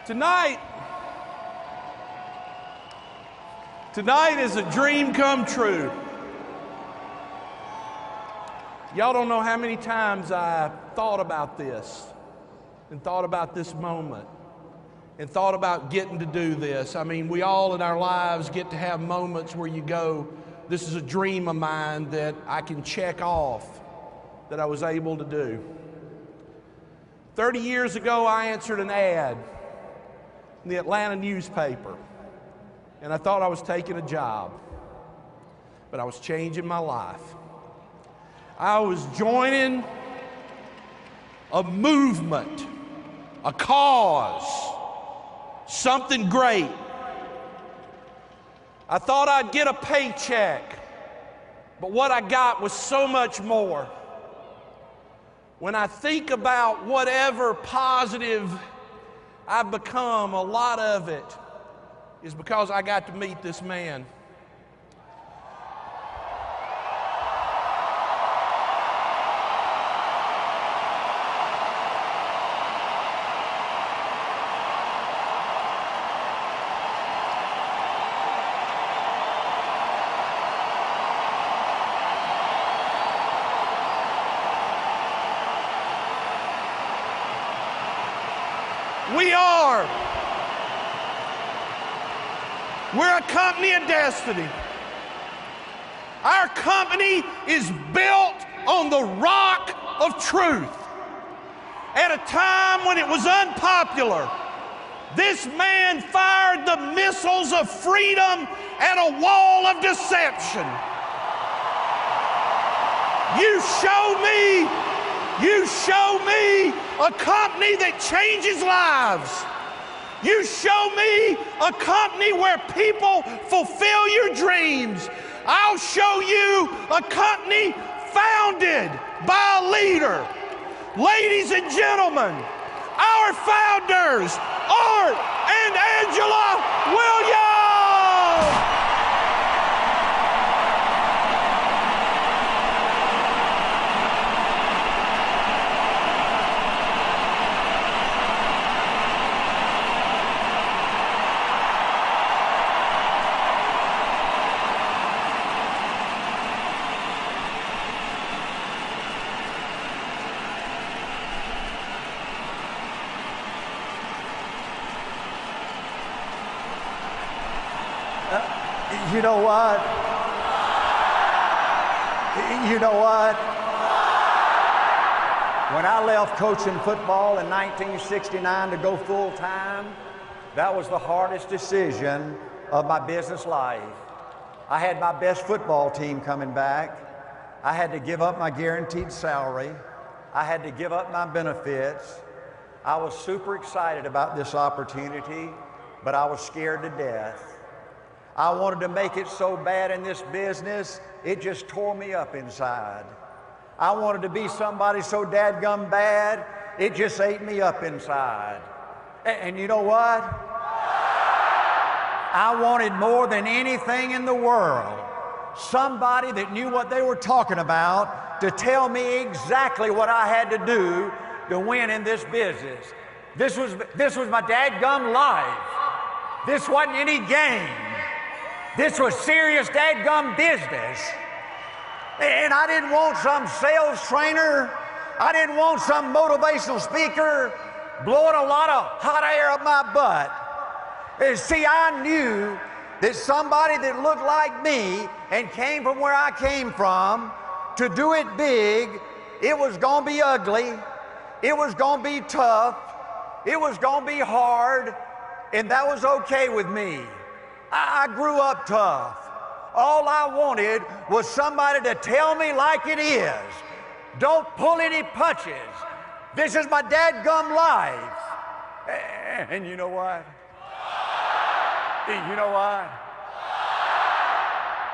Tonight is a dream come true. Y'all don't know how many times I thought about this and thought about this moment and thought about getting to do this. I mean, we all in our lives get to have moments where you go, this is a dream of mine that I can check off that I was able to do. 30 years ago, I answered an ad in the Atlanta newspaper, and I thought I was taking a job, but I was changing my life. I was joining a movement, a cause, something great. I thought I'd get a paycheck, but what I got was so much more. When I think about whatever positive I've become, a lot of it is because I got to meet this man. We're a company of destiny. Our company is built on the rock of truth. At a time when it was unpopular, this man fired the missiles of freedom at a wall of deception. You show me a company that changes lives. You show me a company where people fulfill your dreams. I'll show you a company founded by a leader. Ladies and gentlemen, our founders, Art and A.L.Williams. You know what? You know what? When I left coaching football in 1969 to go full time, that was the hardest decision of my business life. I had my best football team coming back. I had to give up my guaranteed salary. I had to give up my benefits. I was super excited about this opportunity, but I was scared to death. I wanted to make it so bad in this business, it just tore me up inside. I wanted to be somebody so dadgum bad, it just ate me up inside. And you know what? I wanted more than anything in the world, somebody that knew what they were talking about to tell me exactly what I had to do to win in this business. This was my dadgum life. This wasn't any game. This was serious dadgum business. And I didn't want some sales trainer. I didn't want some motivational speaker blowing a lot of hot air up my butt. And see, I knew that somebody that looked like me and came from where I came from, to do it big, it was gonna be ugly, it was gonna be tough, it was gonna be hard, and that was okay with me. I grew up tough. All I wanted was somebody to tell me like it is. Don't pull any punches. This is my dadgum life. And you know what? You know what?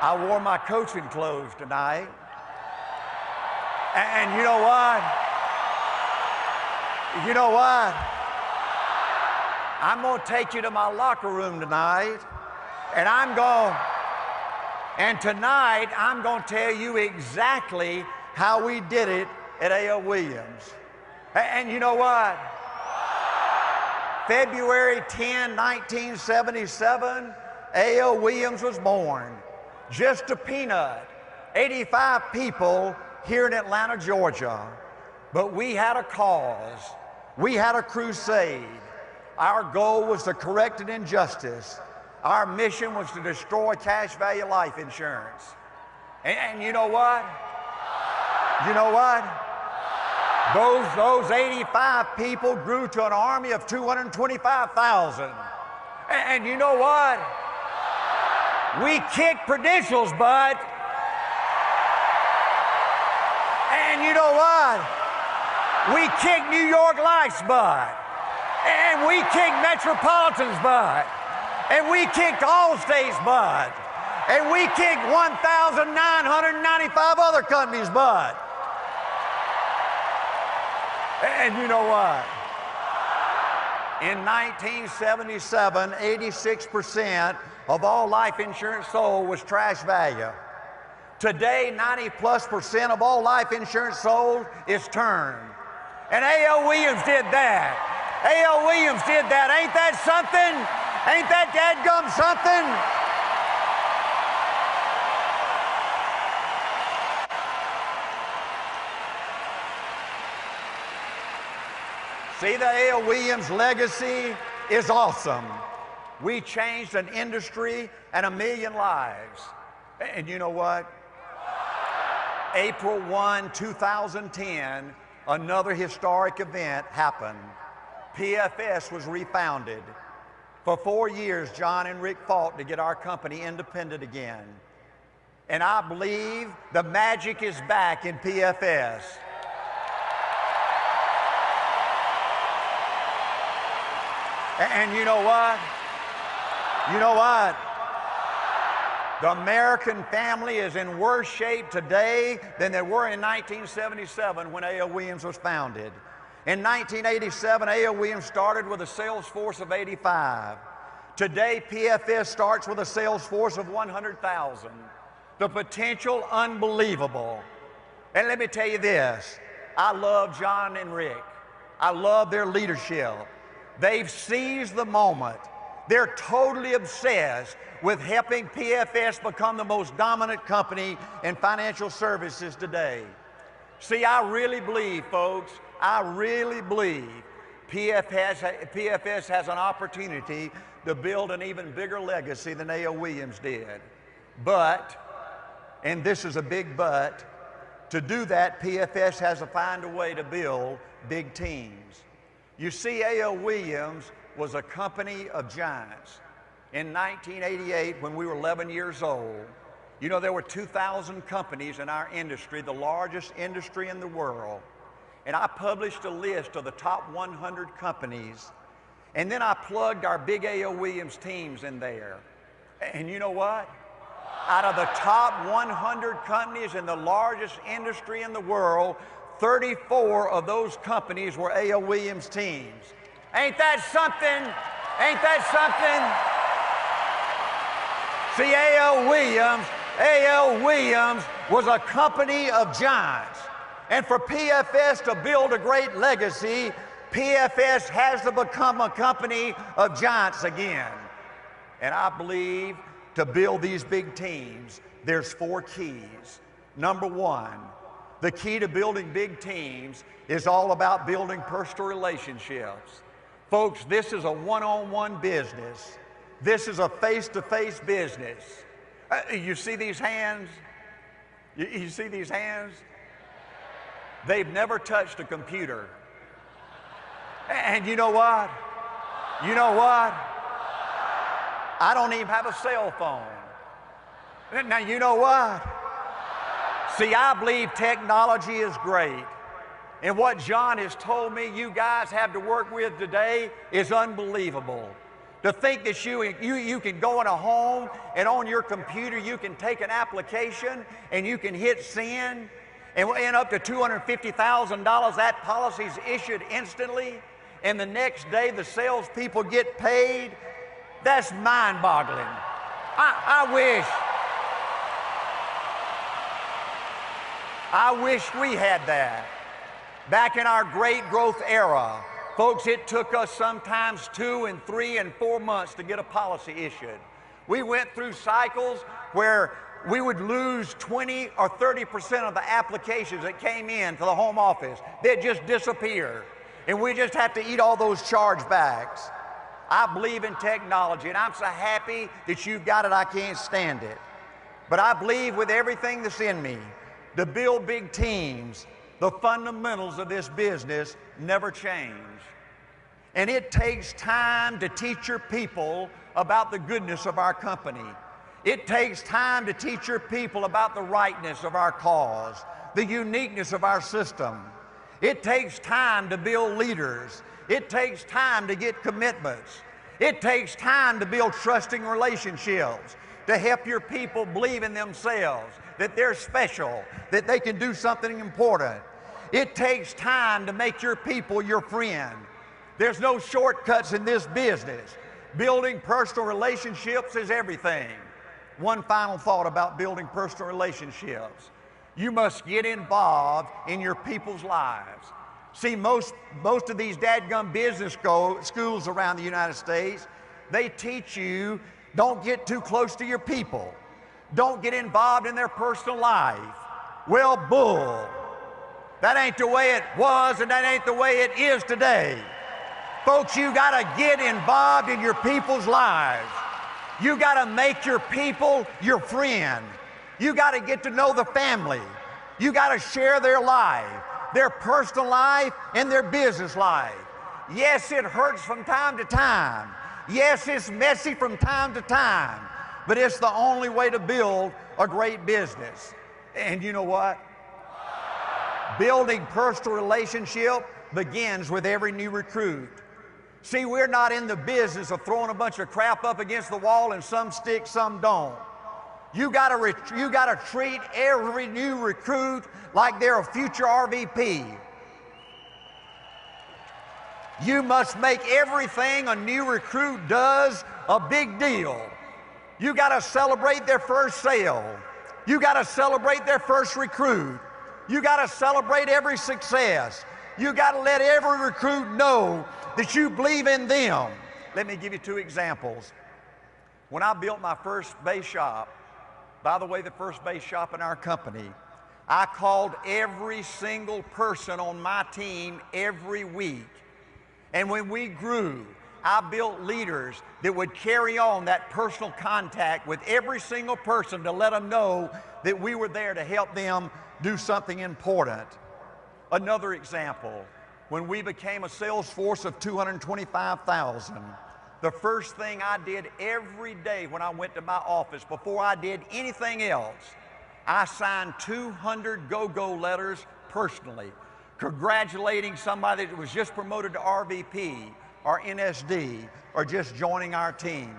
I wore my coaching clothes tonight. And you know what? You know what? I'm going to take you to my locker room tonight. And tonight, I'm going to tell you exactly how we did it at A.L.Williams. And you know what? February 10, 1977, A.L.Williams was born. Just a peanut. 85 people here in Atlanta, Georgia. But we had a cause. We had a crusade. Our goal was to correct an injustice. Our mission was to destroy cash value life insurance. And you know what? You know what? Those 85 people grew to an army of 225,000. And you know what? We kicked Prudential's butt. And you know what? We kicked New York Life's butt. And we kicked Metropolitan's butt. And we kicked Allstate's butt. And we kicked 1,995 other companies' butt. And you know what? In 1977, 86% of all life insurance sold was trash value. Today, 90+% of all life insurance sold is term. And A.L.Williams did that. A.L.Williams did that. Ain't that something? Ain't that dadgum something? See, the A.L.Williams legacy is awesome. We changed an industry and 1 million lives. And you know what? April 1, 2010, another historic event happened. PFS was refounded. For 4 years, John and Rick fought to get our company independent again. And I believe the magic is back in PFS. And you know what? You know what? The American family is in worse shape today than they were in 1977 when A.L.Williams was founded. In 1987, A.L.Williams started with a sales force of 85. Today, PFS starts with a sales force of 100,000. The potential, unbelievable. And let me tell you this, I love John and Rick. I love their leadership. They've seized the moment. They're totally obsessed with helping PFS become the most dominant company in financial services today. See, I really believe, folks, I really believe PFS has an opportunity to build an even bigger legacy than A.L.Williams did. But, and this is a big but, to do that, PFS has to find a way to build big teams. You see, A.L.Williams was a company of giants. In 1988, when we were 11 years old, you know, there were 2,000 companies in our industry, the largest industry in the world. And I published a list of the top 100 companies, and then I plugged our big A.L.Williams teams in there. And you know what? Out of the top 100 companies in the largest industry in the world, 34 of those companies were A.L.Williams teams. Ain't that something? Ain't that something? See, A.L.Williams was a company of giants. And for PFS to build a great legacy, PFS has to become a company of giants again. And I believe to build these big teams, there's 4 keys. Number 1, the key to building big teams is all about building personal relationships. Folks, this is a one-on-one business. This is a face-to-face business. You see these hands? You see these hands? They've never touched a computer. And you know what? You know what? I don't even have a cell phone. Now, you know what? See, I believe technology is great. And what John has told me you guys have to work with today is unbelievable. To think that you can go in a home and on your computer you can take an application and you can hit send and up to $250,000, that policy is issued instantly, and the next day the salespeople get paid. That's mind-boggling. I wish we had that. Back in our great growth era, Folks, it took us sometimes 2 and 3 and 4 months to get a policy issued. We went through cycles where we would lose 20 or 30% of the applications that came in to the home office. They'd just disappear. And we just have to eat all those chargebacks. I believe in technology, and I'm so happy that you've got it, I can't stand it. But I believe with everything that's in me to build big teams, the fundamentals of this business never change. And it takes time to teach your people about the goodness of our company. It takes time to teach your people about the rightness of our cause, the uniqueness of our system. It takes time to build leaders. It takes time to get commitments. It takes time to build trusting relationships, to help your people believe in themselves, that they're special, that they can do something important. It takes time to make your people your friend. There's no shortcuts in this business. Building personal relationships is everything. One final thought about building personal relationships. You must get involved in your people's lives. See, most of these dadgum business schools around the United States, they teach you don't get too close to your people. Don't get involved in their personal life. Well, bull. That ain't the way it was, and that ain't the way it is today. Folks, you gotta get involved in your people's lives. You gotta make your people your friend. You gotta get to know the family. You gotta share their life, their personal life and their business life. Yes, it hurts from time to time. Yes, it's messy from time to time, but it's the only way to build a great business. And you know what? Building personal relationship begins with every new recruit. See, we're not in the business of throwing a bunch of crap up against the wall and some stick, some don't. You gotta treat every new recruit like they're a future RVP. You must make everything a new recruit does a big deal. You gotta celebrate their first sale. You gotta celebrate their first recruit. You gotta celebrate every success. You gotta let every recruit know that you believe in them. Let me give you 2 examples. When I built my first base shop, by the way, the first base shop in our company, I called every single person on my team every week. And when we grew, I built leaders that would carry on that personal contact with every single person to let them know that we were there to help them do something important. Another example, when we became a sales force of 225,000, the first thing I did every day when I went to my office, before I did anything else, I signed 200 go-go letters personally, congratulating somebody that was just promoted to RVP or NSD or just joining our team.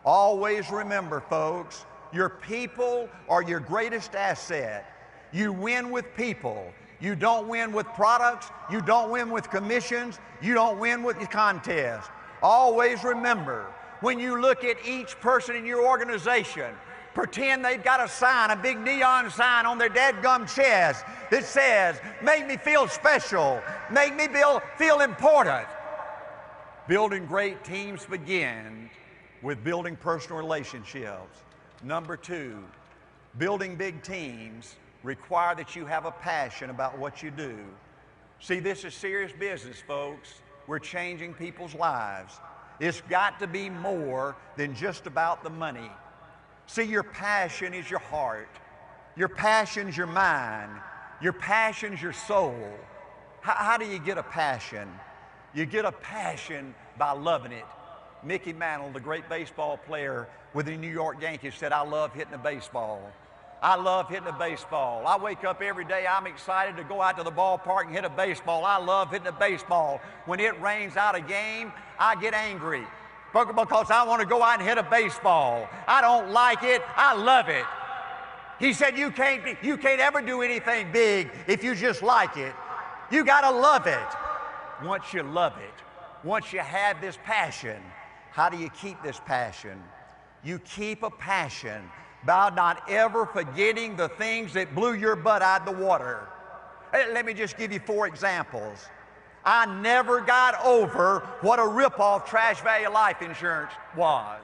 Always remember, folks, your people are your greatest asset. You win with people. You don't win with products. You don't win with commissions. You don't win with your contests. Always remember, when you look at each person in your organization, pretend they've got a sign, a big neon sign on their dadgum chest that says, make me feel special, make me feel important. Building great teams begins with building personal relationships. Number 2, building big teams require that you have a passion about what you do. See, this is serious business, folks. We're changing people's lives. It's got to be more than just about the money. See, your passion is your heart. Your passion's your mind. Your passion's your soul. How do you get a passion? You get a passion by loving it. Mickey Mantle, the great baseball player with the New York Yankees, said, I love hitting a baseball. I love hitting a baseball. I wake up every day, I'm excited to go out to the ballpark and hit a baseball. I love hitting a baseball. When it rains out a game, I get angry because I want to go out and hit a baseball. I don't like it, I love it. He said, you can't ever do anything big if you just like it. You got to love it. Once you love it, once you have this passion, how do you keep this passion? You keep a passion by not ever forgetting the things that blew your butt out of the water. Let me just give you 4 examples. I never got over what a rip-off trash value life insurance was.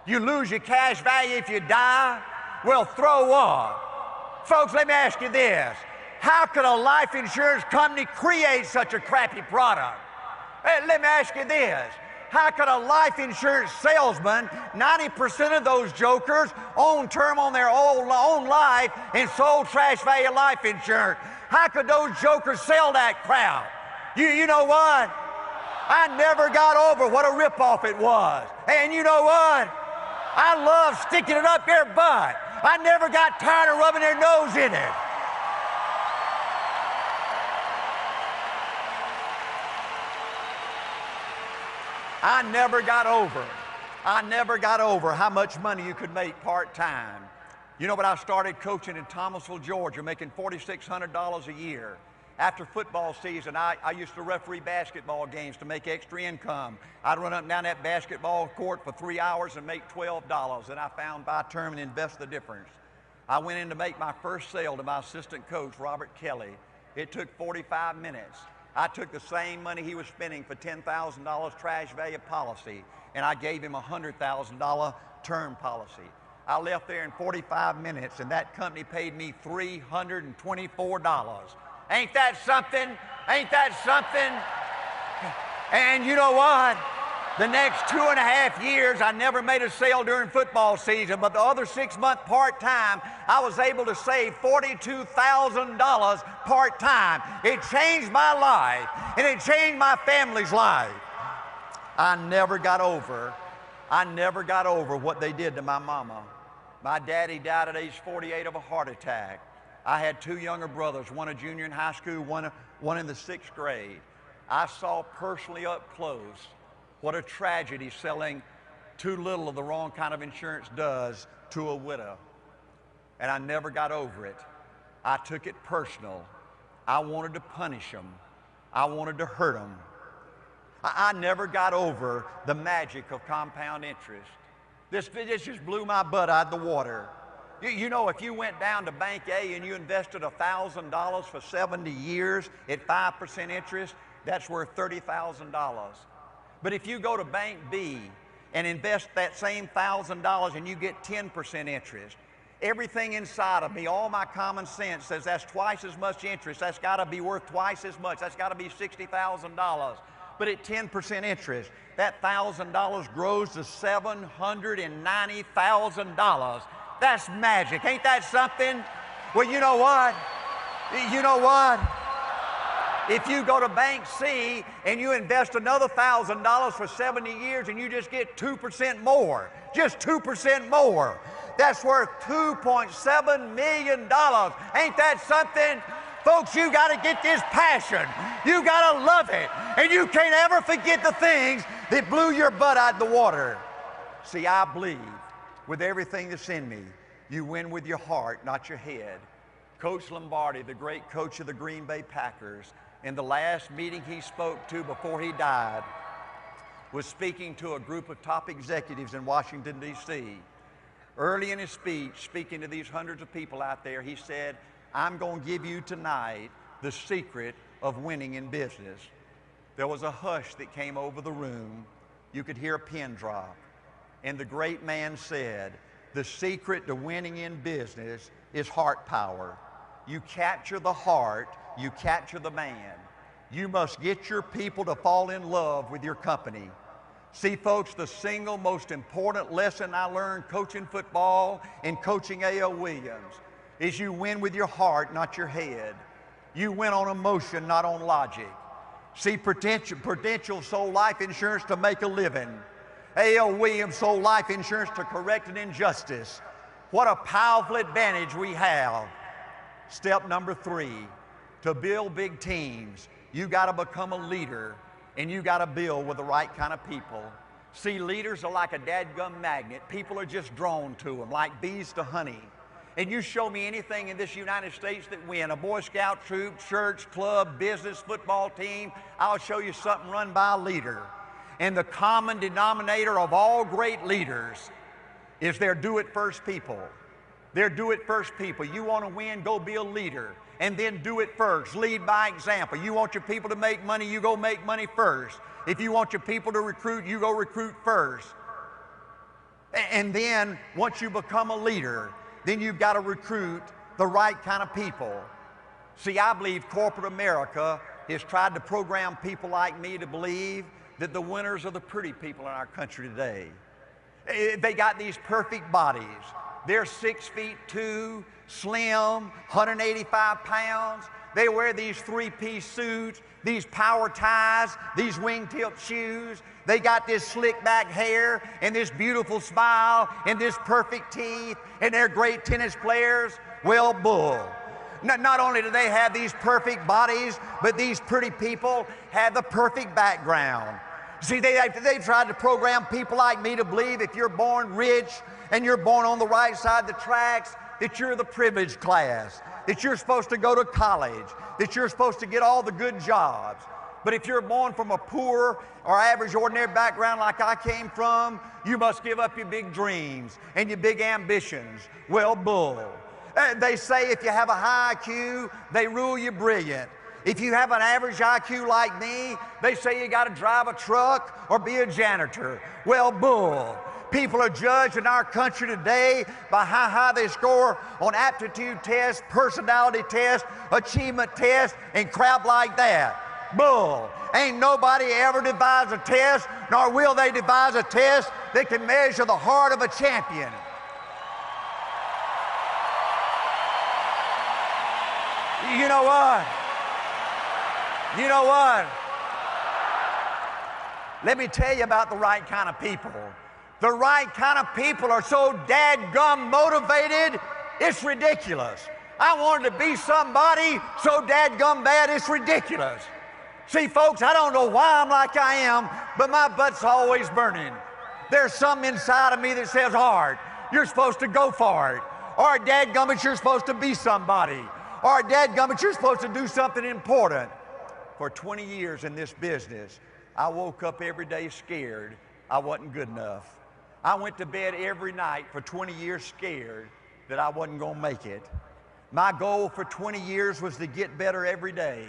You lose your cash value if you die? Well, throw up. Folks, let me ask you this. How could a life insurance company create such a crappy product? Hey, let me ask you this. How could a life insurance salesman, 90% of those jokers own term on their own life and sold trash value life insurance? How could those jokers sell that crowd? You know what? I never got over what a ripoff it was. And you know what? I love sticking it up their butt. I never got tired of rubbing their nose in it. I never got over how much money you could make part-time. You know, but I started coaching in Thomasville, Georgia, making $4,600 a year. After football season, I used to referee basketball games to make extra income. I'd run up and down that basketball court for 3 hours and make $12, and I found buy term and invest the difference. I went in to make my first sale to my assistant coach, Robert Kelly. It took 45 minutes. I took the same money he was spending for $10,000 trash value policy, and I gave him a $100,000 term policy. I left there in 45 minutes, and that company paid me $324. Ain't that something? Ain't that something? And you know what? The next 2.5 years, I never made a sale during football season, but the other 6-month part-time, I was able to save $42,000 part-time. It changed my life, and it changed my family's life. I never got over what they did to my mama. My daddy died at age 48 of a heart attack. I had 2 younger brothers, one a junior in high school, one in the 6th grade. I saw personally up close what a tragedy selling too little of the wrong kind of insurance does to a widow. And I never got over it. I took it personal. I wanted to punish them. I wanted to hurt them. I never got over the magic of compound interest. This just blew my butt out of the water. You know, if you went down to Bank A and you invested $1,000 for 70 years at 5% interest, that's worth $30,000. But if you go to Bank B and invest that same $1,000 and you get 10% interest, everything inside of me, all my common sense says that's twice as much interest. That's got to be worth twice as much. That's got to be $60,000. But at 10% interest, that $1,000 grows to $790,000. That's magic. Ain't that something? Well, you know what? You know what? If you go to Bank C and you invest another $1,000 for 70 years and you just get 2% more, just 2% more, that's worth $2.7 million. Ain't that something? Folks, you got to get this passion. You got to love it. And you can't ever forget the things that blew your butt out of the water. See, I believe with everything that's in me, you win with your heart, not your head. Coach Lombardi, the great coach of the Green Bay Packers, in the last meeting he spoke to before he died, was speaking to a group of top executives in Washington, D.C. Early in his speech, speaking to these hundreds of people out there, he said, I'm going to give you tonight the secret of winning in business. There was a hush that came over the room. You could hear a pin drop. And the great man said, the secret to winning in business is heart power. You capture the heart, you capture the man. You must get your people to fall in love with your company. See, folks, the single most important lesson I learned coaching football and coaching A.L.Williams is you win with your heart, not your head. You win on emotion, not on logic. See, Prudential sold life insurance to make a living. A.L.Williams sold life insurance to correct an injustice. What a powerful advantage we have. Step number 3, to build big teams, you got to become a leader, and you got to build with the right kind of people. See, leaders are like a dadgum magnet. People are just drawn to them, like bees to honey. And you show me anything in this United States that win, a Boy Scout troop, church, club, business, football team, I'll show you something run by a leader. And the common denominator of all great leaders is their do-it-first people. They're do-it-first people. You want to win, go be a leader, and then do it first. Lead by example. You want your people to make money, you go make money first. If you want your people to recruit, you go recruit first. And then, once you become a leader, then you've got to recruit the right kind of people. See, I believe corporate America has tried to program people like me to believe that the winners are the pretty people in our country today. They got these perfect bodies. They're 6'2", slim, 185 pounds. They wear these three-piece suits, these power ties, these wingtip shoes. They got this slick back hair and this beautiful smile and this perfect teeth, and they're great tennis players. Well, bull. Not only do they have these perfect bodies, but these pretty people have the perfect background. See, they've tried to program people like me to believe if you're born rich and you're born on the right side of the tracks, that you're the privileged class, that you're supposed to go to college, that you're supposed to get all the good jobs. But if you're born from a poor or average, ordinary background like I came from, you must give up your big dreams and your big ambitions. Well, bull. They say if you have a high IQ, they rule you brilliant. If you have an average IQ like me, they say you got to drive a truck or be a janitor. Well, bull. People are judged in our country today by how high they score on aptitude tests, personality tests, achievement tests, and crap like that. Bull. Ain't nobody ever devised a test, nor will they devise a test that can measure the heart of a champion. You know what? You know what? Let me tell you about the right kind of people. The right kind of people are so dadgum motivated, it's ridiculous. I wanted to be somebody so dadgum bad, it's ridiculous. See, folks, I don't know why I'm like I am, but my butt's always burning. There's something inside of me that says, Art, you're supposed to go for it. Or dadgummit, you're supposed to be somebody. Or dadgummit, you're supposed to do something important. For 20 years in this business, I woke up every day scared I wasn't good enough. I went to bed every night for 20 years scared that I wasn't going to make it. My goal for 20 years was to get better every day.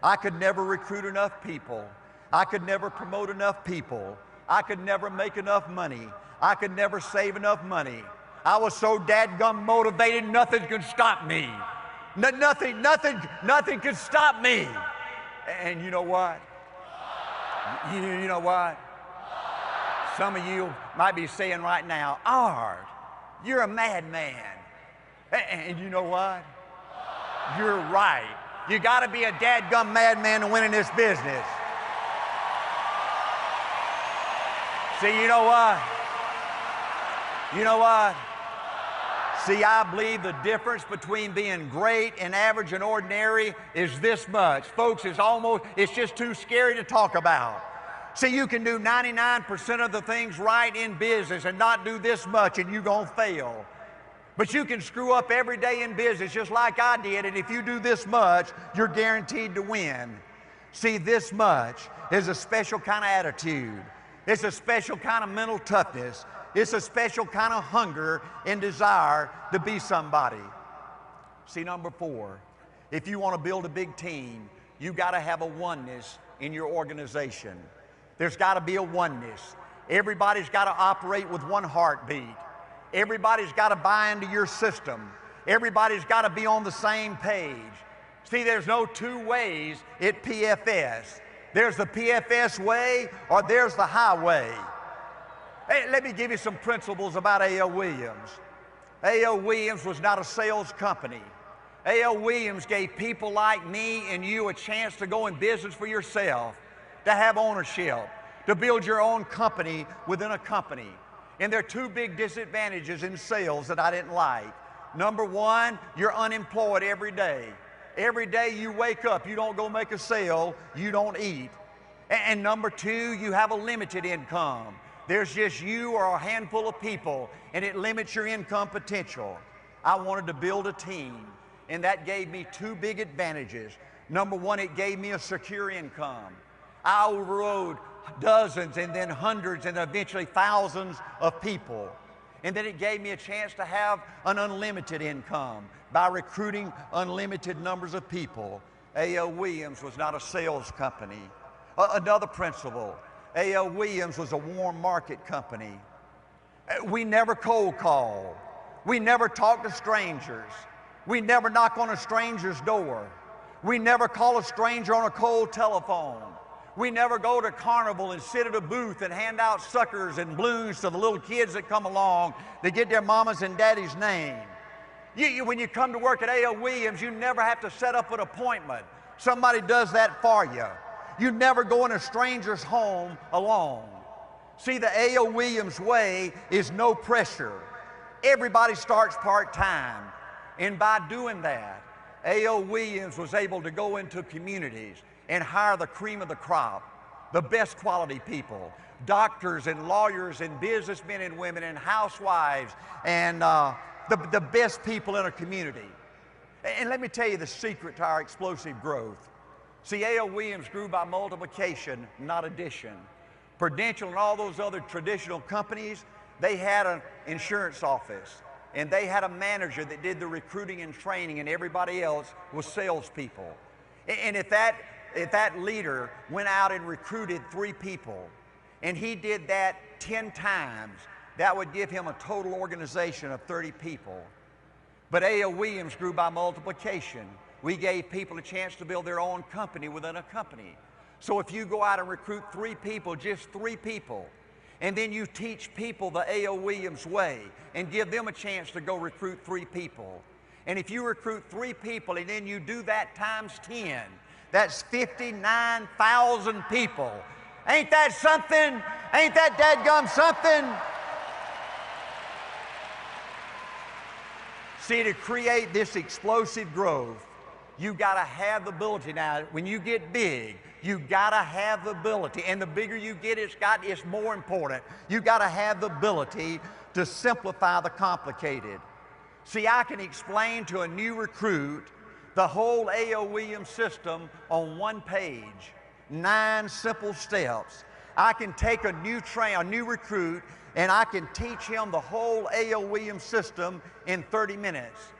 I could never recruit enough people. I could never promote enough people. I could never make enough money. I could never save enough money. I was so dadgum motivated, nothing could stop me. Nothing could stop me. And you know what? You know what? Some of you might be saying right now, Art, you're a madman. And you know what? You're right. You got to be a dadgum madman to win in this business. See, you know what? You know what? See, I believe the difference between being great and average and ordinary is this much. Folks, it's just too scary to talk about. See, you can do 99% of the things right in business and not do this much and you're going to fail. But you can screw up every day in business just like I did, and if you do this much, you're guaranteed to win. See, this much is a special kind of attitude. It's a special kind of mental toughness. It's a special kind of hunger and desire to be somebody. See, number 4, if you want to build a big team, you've got to have a oneness in your organization. There's got to be a oneness. Everybody's got to operate with one heartbeat. Everybody's got to buy into your system. Everybody's got to be on the same page. See, there's no two ways at PFS. There's the PFS way or there's the highway. Hey, let me give you some principles about A.L.Williams. A.L.Williams was not a sales company. A.L.Williams gave people like me and you a chance to go in business for yourself, to have ownership, to build your own company within a company. And there are 2 big disadvantages in sales that I didn't like. Number 1, you're unemployed every day. Every day you wake up, you don't go make a sale, you don't eat. And number 2, you have a limited income. There's just you or a handful of people, and it limits your income potential. I wanted to build a team, and that gave me 2 big advantages. Number 1, it gave me a secure income. I overrode dozens and then hundreds and eventually thousands of people. And then it gave me a chance to have an unlimited income by recruiting unlimited numbers of people. A.L.Williams was not a sales company. Another principle, A.L.Williams was a warm market company. We never cold call. We never talk to strangers. We never knock on a stranger's door. We never call a stranger on a cold telephone. We never go to Carnival and sit at a booth and hand out suckers and balloons to the little kids that come along to get their mama's and daddy's name. When you come to work at A.L.Williams, you never have to set up an appointment. Somebody does that for you. You never go in a stranger's home alone. See, the A.L.Williams way is no pressure. Everybody starts part-time. And by doing that, A.L.Williams was able to go into communities and hire the cream of the crop, the best quality people, doctors and lawyers and businessmen and women and housewives and the best people in a community. And let me tell you the secret to our explosive growth. See, A.L.Williams grew by multiplication, not addition. Prudential and all those other traditional companies, they had an insurance office, and they had a manager that did the recruiting and training, and everybody else was salespeople. And if that leader went out and recruited 3 people, and he did that 10 times, that would give him a total organization of 30 people. But A.L.Williams grew by multiplication. We gave people a chance to build their own company within a company. So if you go out and recruit 3 people, just 3 people, and then you teach people the A.L.Williams way and give them a chance to go recruit 3 people. And if you recruit 3 people and then you do that times 10, that's 59,000 people. Ain't that something? Ain't that dadgum something? See, to create this explosive growth, you gotta have the ability. Now, when you get big, you gotta have the ability, and the bigger you get, it's more important. You gotta have the ability to simplify the complicated. See, I can explain to a new recruit the whole A.L.Williams system on 1 page, 9 simple steps. I can take a new recruit, and I can teach him the whole A.L.Williams system in 30 minutes.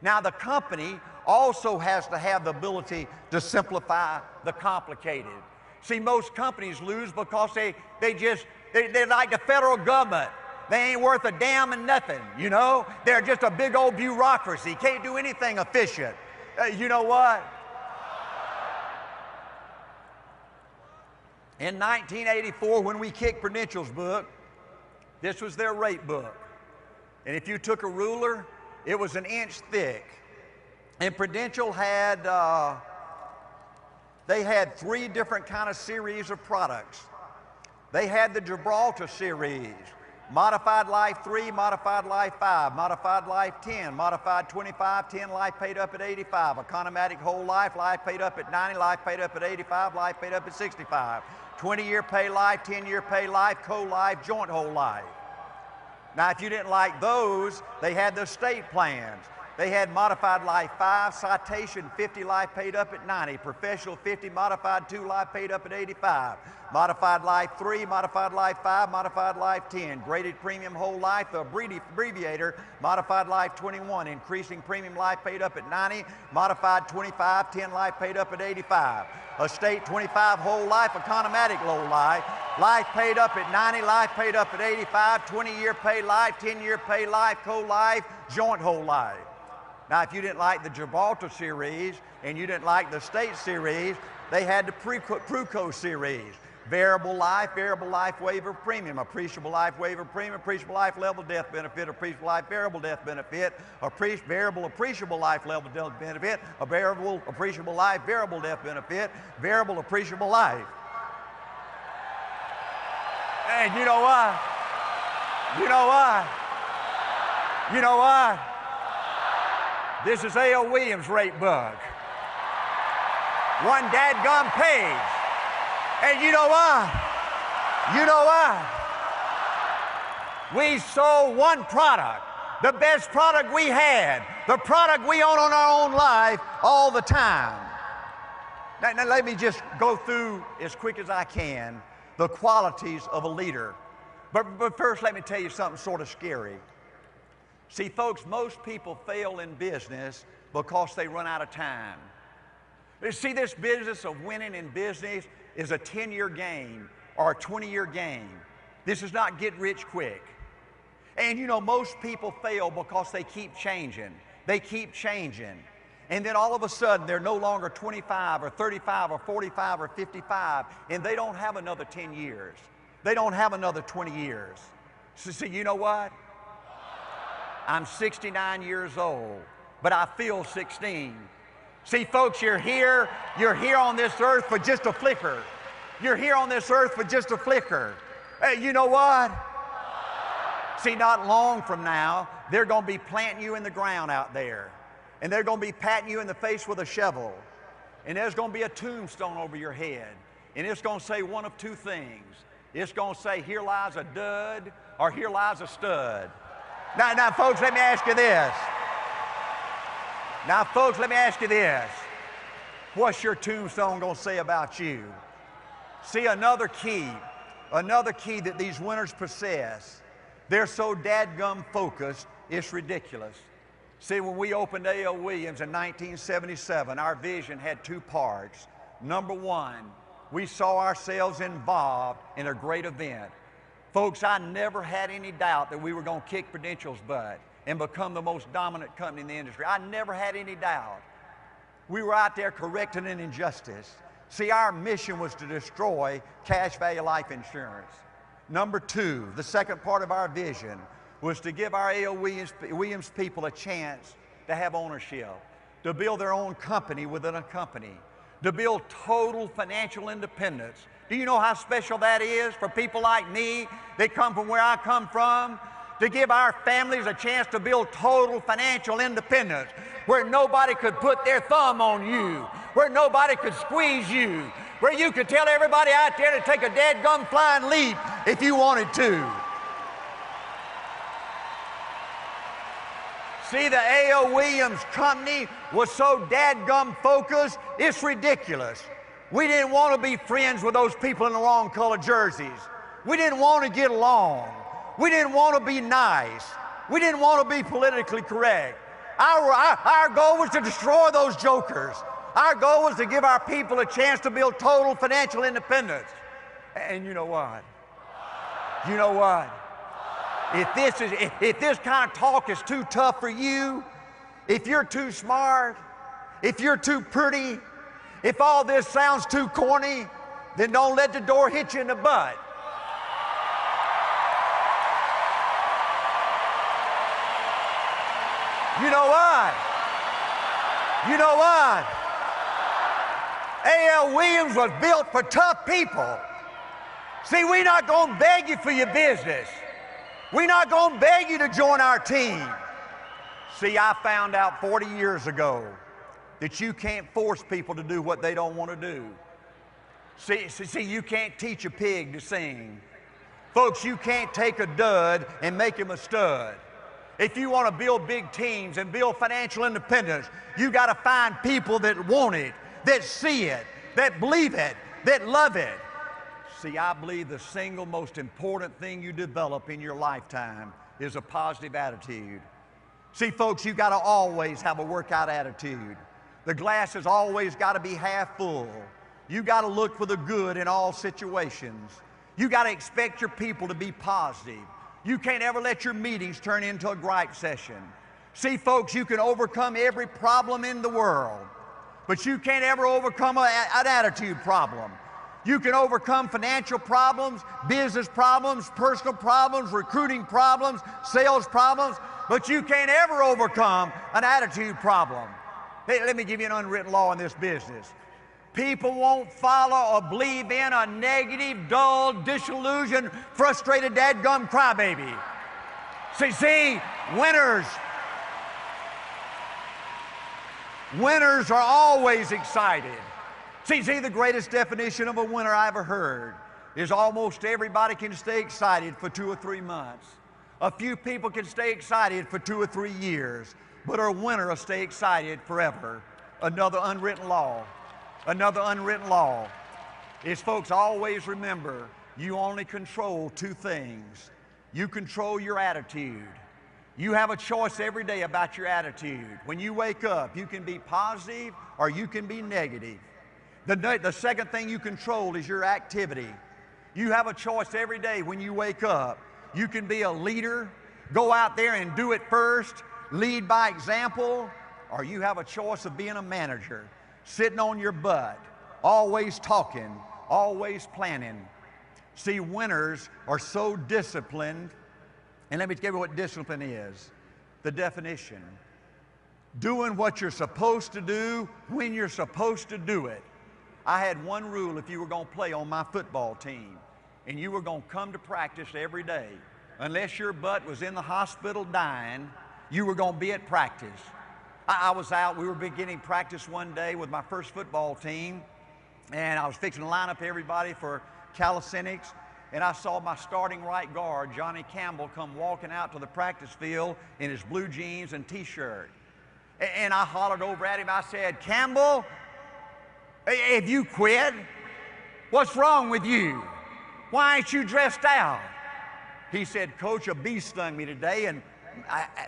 Now, the company also has to have the ability to simplify the complicated. See, most companies lose because they're like the federal government. They ain't worth a damn and nothing, you know? They're just a big old bureaucracy. Can't do anything efficient. You know what? In 1984, when we kicked Prudential's book, this was their rate book. And if you took a ruler, it was 1 inch thick. And Prudential had, they had 3 different kind of series of products. They had the Gibraltar series, Modified Life 3, Modified Life 5, Modified Life 10, Modified 25, 10 life paid up at 85, Economatic Whole Life, life paid up at 90, life paid up at 85, life paid up at 65, 20-year pay life, 10-year pay life, co-life, joint whole life. Now, if you didn't like those, they had the estate plans. They had Modified Life 5, Citation 50, life paid up at 90, Professional 50, Modified 2, life paid up at 85, Modified Life 3, Modified Life 5, Modified Life 10, Graded Premium Whole Life, the abbreviator, Modified Life 21, Increasing Premium Life paid up at 90, Modified 25, 10 life paid up at 85, Estate 25 Whole Life, Economatic Low Life, life paid up at 90, life paid up at 85, 20-year pay life, 10-year pay life, co-life, joint whole life. Now, if you didn't like the Gibraltar series and you didn't like the State series, they had the Pruco series. Variable life waiver premium, appreciable life waiver premium, appreciable life level death benefit, appreciable life variable death benefit, variable appreciable life level death benefit, a variable appreciable life variable death benefit, variable appreciable life. And you know what? You know what? You know what? This is A.L.Williams' rate book. 1 dadgum page. And you know what? You know what? We sold 1 product, the best product we had, the product we own on our own life all the time. Now let me just go through as quick as I can the qualities of a leader. But first, let me tell you something sort of scary. See, folks, most people fail in business because they run out of time. You see, this business of winning in business is a 10-year game or a 20-year game. This is not get rich quick. And you know, most people fail because they keep changing. They keep changing. And then all of a sudden, they're no longer 25 or 35 or 45 or 55, and they don't have another 10 years. They don't have another 20 years. So see, you know what? I'm 69 years old, but I feel 16. See, folks, you're here on this earth for just a flicker. You're here on this earth for just a flicker. Hey, you know what? See, not long from now, they're going to be planting you in the ground out there. And they're going to be patting you in the face with a shovel. And there's going to be a tombstone over your head. And it's going to say one of two things. It's going to say, here lies a dud, or here lies a stud. Now, folks, let me ask you this. Now, folks, let me ask you this. What's your tombstone going to say about you? See, another key that these winners possess, they're so dadgum focused, it's ridiculous. See, when we opened A.L.Williams in 1977, our vision had two parts. Number one, we saw ourselves involved in a great event. Folks, I never had any doubt that we were going to kick Prudential's butt and become the most dominant company in the industry. I never had any doubt. We were out there correcting an injustice. See, our mission was to destroy cash value life insurance. Number two, the second part of our vision was to give our A.L.Williams people a chance to have ownership, to build their own company within a company, to build total financial independence. Do you know how special that is for people like me that come from where I come from? To give our families a chance to build total financial independence, where nobody could put their thumb on you, where nobody could squeeze you, where you could tell everybody out there to take a dadgum flying leap if you wanted to. See, the A.L.Williams company was so dadgum focused, it's ridiculous. We didn't want to be friends with those people in the wrong color jerseys. We didn't want to get along. We didn't want to be nice. We didn't want to be politically correct. Our goal was to destroy those jokers. Our goal was to give our people a chance to build total financial independence. And you know what? You know what? If this kind of talk is too tough for you, if you're too smart, if you're too pretty, if all this sounds too corny, then don't let the door hit you in the butt. You know what? You know what? A.L.Williams was built for tough people. See, we're not going to beg you for your business. We're not going to beg you to join our team. See, I found out 40 years ago that you can't force people to do what they don't want to do. See, you can't teach a pig to sing. Folks, you can't take a dud and make him a stud. If you want to build big teams and build financial independence, you got to find people that want it, that see it, that believe it, that love it. See, I believe the single most important thing you develop in your lifetime is a positive attitude. See, folks, you got to always have a workout attitude. The glass has always got to be half full. You got to look for the good in all situations. You got to expect your people to be positive. You can't ever let your meetings turn into a gripe session. See, folks, you can overcome every problem in the world, but you can't ever overcome an attitude problem. You can overcome financial problems, business problems, personal problems, recruiting problems, sales problems, but you can't ever overcome an attitude problem. Hey, let me give you an unwritten law in this business. People won't follow or believe in a negative, dull, disillusioned, frustrated, dadgum crybaby. See, winners are always excited. See, the greatest definition of a winner I ever heard is almost everybody can stay excited for 2 or 3 months. A few people can stay excited for 2 or 3 years, but a winner will stay excited forever. Another unwritten law is, folks, always remember you only control two things. You control your attitude. You have a choice every day about your attitude. When you wake up, you can be positive or you can be negative. The second thing you control is your activity. You have a choice every day when you wake up. You can be a leader, go out there and do it first, lead by example, or you have a choice of being a manager, sitting on your butt, always talking, always planning. See, winners are so disciplined. And let me tell you what discipline is. The definition. Doing what you're supposed to do when you're supposed to do it. I had one rule if you were going to play on my football team, and you were going to come to practice every day. Unless your butt was in the hospital dying, you were going to be at practice. I was out, we were beginning practice one day with my first football team, and I was fixing to line up everybody for calisthenics. And I saw my starting right guard, Johnny Campbell, come walking out to the practice field in his blue jeans and t-shirt. And I hollered over at him. I said, "Campbell, have you quit? What's wrong with you? Why ain't you dressed out?" He said, "Coach, a bee stung me today, and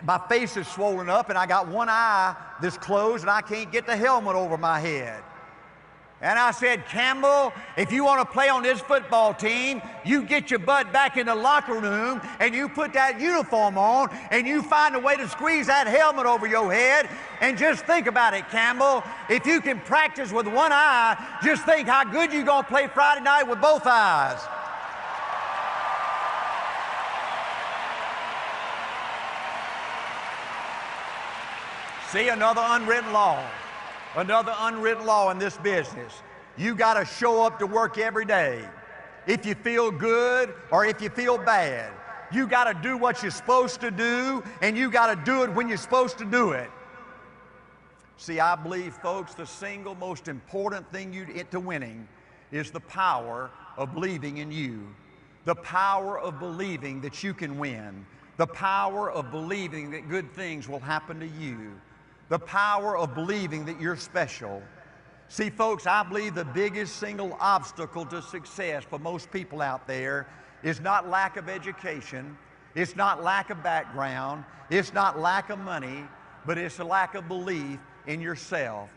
my face is swollen up, and I got one eye that's closed, and I can't get the helmet over my head." And I said, "Campbell, if you want to play on this football team, you get your butt back in the locker room and you put that uniform on and you find a way to squeeze that helmet over your head. And just think about it, Campbell. If you can practice with one eye, just think how good you're going to play Friday night with both eyes." See, another unwritten law. Another unwritten law in this business. You got to show up to work every day. If you feel good or if you feel bad, you got to do what you're supposed to do, and you got to do it when you're supposed to do it. See, I believe, folks, the single most important thing to winning is the power of believing in you. The power of believing that you can win. The power of believing that good things will happen to you. The power of believing that you're special. See, folks, I believe the biggest single obstacle to success for most people out there is not lack of education, it's not lack of background, it's not lack of money, but it's a lack of belief in yourself.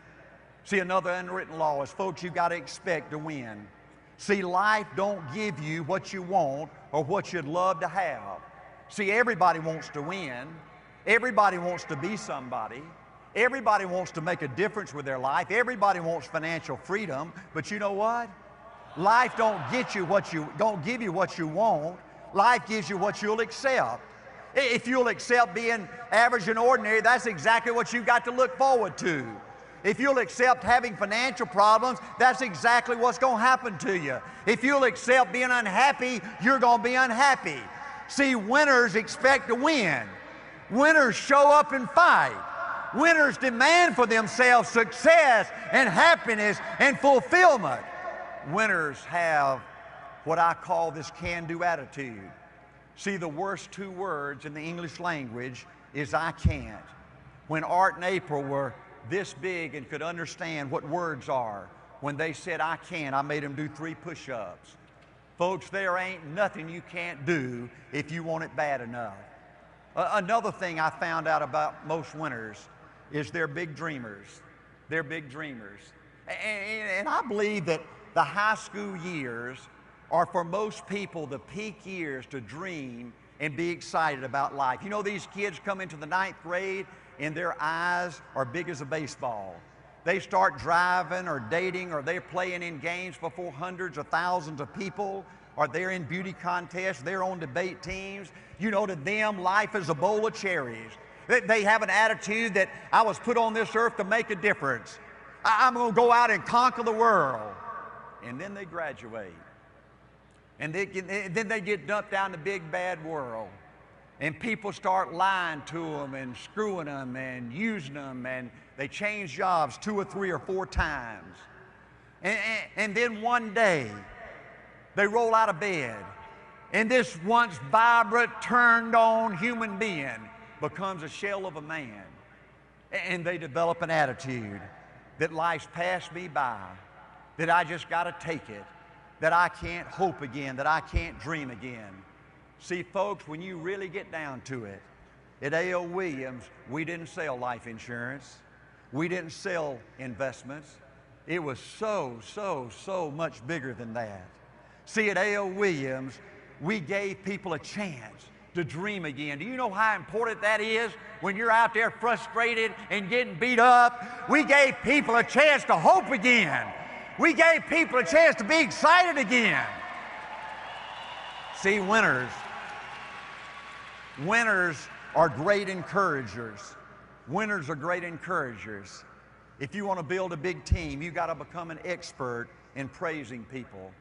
See, another unwritten law is, folks, you got to expect to win. See, life don't give you what you want or what you'd love to have. See, everybody wants to win. Everybody wants to be somebody. Everybody wants to make a difference with their life. Everybody wants financial freedom. But you know what? Life don't give you what you want. Life gives you what you'll accept. If you'll accept being average and ordinary, that's exactly what you've got to look forward to. If you'll accept having financial problems, that's exactly what's going to happen to you. If you'll accept being unhappy, you're going to be unhappy. See, winners expect to win. Winners show up and fight. Winners demand for themselves success and happiness and fulfillment. Winners have what I call this can-do attitude. See, the worst two words in the English language is "I can't." When Art and April were this big and could understand what words are, when they said "I can't," I made them do 3 push-ups. Folks, there ain't nothing you can't do if you want it bad enough. Another thing I found out about most winners is they're big dreamers. They're big dreamers. And I believe that the high school years are for most people the peak years to dream and be excited about life. You know, these kids come into the 9th grade and their eyes are big as a baseball. They start driving or dating, or they're playing in games before hundreds of thousands of people, or they're in beauty contests, they're on debate teams. You know, to them, life is a bowl of cherries. They have an attitude that I was put on this earth to make a difference. I'm going to go out and conquer the world. And then they graduate. And then they get dumped down the big bad world. And people start lying to them and screwing them and using them, and they change jobs 2 or 3 or 4 times. And then one day, they roll out of bed, and this once vibrant, turned-on human being becomes a shell of a man. And they develop an attitude that life's passed me by, that I just got to take it. that I can't hope again, that I can't dream again. See, folks, when you really get down to it, at A.L.Williams, we didn't sell life insurance. We didn't sell investments. It was so much bigger than that. See, at A.L.Williams, we gave people a chance to dream again. Do you know how important that is when you're out there frustrated and getting beat up? We gave people a chance to hope again. We gave people a chance to be excited again. See, winners are great encouragers. Winners are great encouragers. If you want to build a big team, you got to become an expert in praising people.